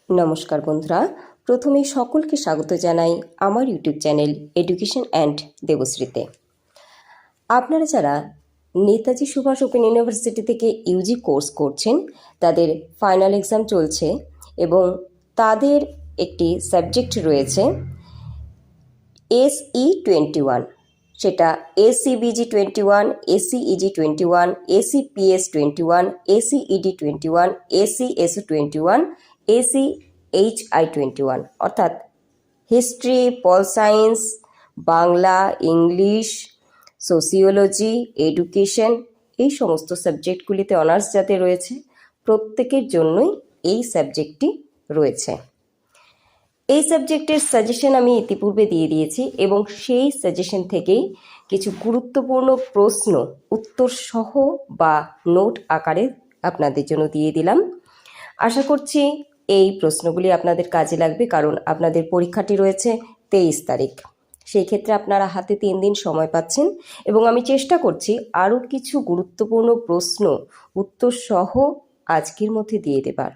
নমস্কার বন্ধুরা, প্রথমেই সকলকে স্বাগত জানাই আমার ইউটিউব চ্যানেল এডুকেশন অ্যান্ড দেবশ্রীতে। আপনারা যারা নেতাজি সুভাষ ওপেন ইউনিভার্সিটি থেকে ইউজি কোর্স করছেন, তাদের ফাইনাল এক্সাম চলছে এবং তাদের একটি সাবজেক্ট রয়েছে SE21, সেটা ACBG21, ACEG21, ACPS21, ACED21, ACSO21, ACHI21, অর্থাৎ history, pol science, Bangla, English, sociology, education, এই সমস্ত সাবজেক্টগুলিতে অনার্স যাতে রয়েছে প্রত্যেকের জন্যই এই সাবজেক্টটি রয়েছে। এই সাবজেক্টের সাজেশন আমি ইতিপূর্বে দিয়ে দিয়েছি এবং সেই সাজেশন থেকেই কিছু গুরুত্বপূর্ণ প্রশ্ন উত্তর সহ বা নোট আকারে আপনাদের জন্য দিয়ে দিলাম। আশা করছি এই প্রশ্নগুলি আপনাদের কাজে লাগবে, কারণ আপনাদের পরীক্ষাটি রয়েছে 23 তারিখ। সেই ক্ষেত্রে আপনারা হাতে 3 দিন সময় পাচ্ছেন এবং আমি চেষ্টা করছি আরও কিছু গুরুত্বপূর্ণ প্রশ্ন উত্তর সহ আজকের মধ্যে দিয়ে দেবার।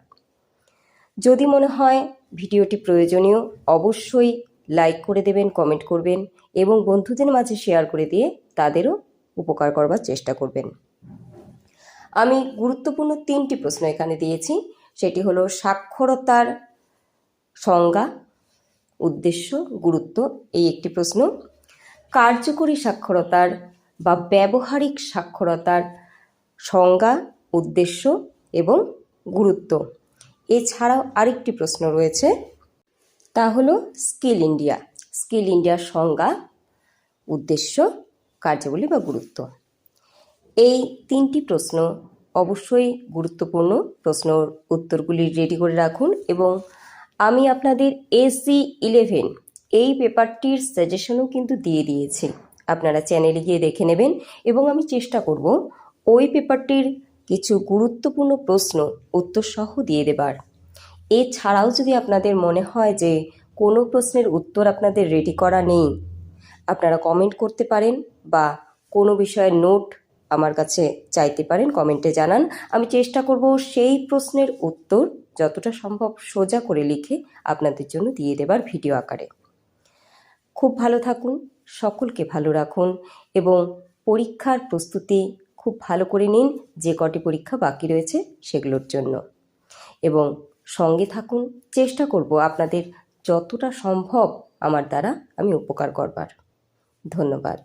যদি মনে হয় ভিডিওটি প্রয়োজনীয়, অবশ্যই লাইক করে দেবেন, কমেন্ট করবেন এবং বন্ধুদের মাঝে শেয়ার করে দিয়ে তাদেরও উপকার করবার চেষ্টা করবেন। আমি গুরুত্বপূর্ণ 3টি প্রশ্ন এখানে দিয়েছি। সেটি হলো সাক্ষরতার সংজ্ঞা, উদ্দেশ্য, গুরুত্ব, এই একটি প্রশ্ন। কার্যকরী সাক্ষরতার বা ব্যবহারিক সাক্ষরতার সংজ্ঞা, উদ্দেশ্য এবং গুরুত্ব। এছাড়াও আরেকটি প্রশ্ন রয়েছে, তা হলো স্কিল ইন্ডিয়া। স্কিল ইন্ডিয়ার সংজ্ঞা, উদ্দেশ্য, কার্যাবলী বা গুরুত্ব। এই 3টি প্রশ্ন অবশ্যই গুরুত্বপূর্ণ। প্রশ্নর উত্তরগুলি রেডি করে রাখুন এবং আমি আপনাদের AC11 এই পেপারটির সাজেশনও কিন্তু দিয়ে দিয়েছি। আপনারা চ্যানেলে গিয়ে দেখে নেবেন এবং আমি চেষ্টা করব ওই পেপারটির কিছু গুরুত্বপূর্ণ প্রশ্ন উত্তর সহ দিয়ে দেবার। এছাড়াও যদি আপনাদের মনে হয় যে কোনো প্রশ্নের উত্তর আপনাদের রেডি করা নেই, আপনারা কমেন্ট করতে পারেন বা কোনো বিষয়ের নোট আমার কাছে চাইতে পারেন, কমেন্টে জানান। আমি চেষ্টা করব সেই প্রশ্নের উত্তর যতটা সম্ভব সোজা করে লিখে আপনাদের জন্য দিয়ে দেবার ভিডিও আকারে। খুব ভালো থাকুন, সকলকে ভালো রাখুন এবং পরীক্ষার প্রস্তুতি খুব ভালো করে নিন, যে কটি পরীক্ষা বাকি রয়েছে সেগুলোর জন্য। এবং সঙ্গে থাকুন, চেষ্টা করব আপনাদের যতটা সম্ভব আমার দ্বারা আমি উপকার করবার। ধন্যবাদ।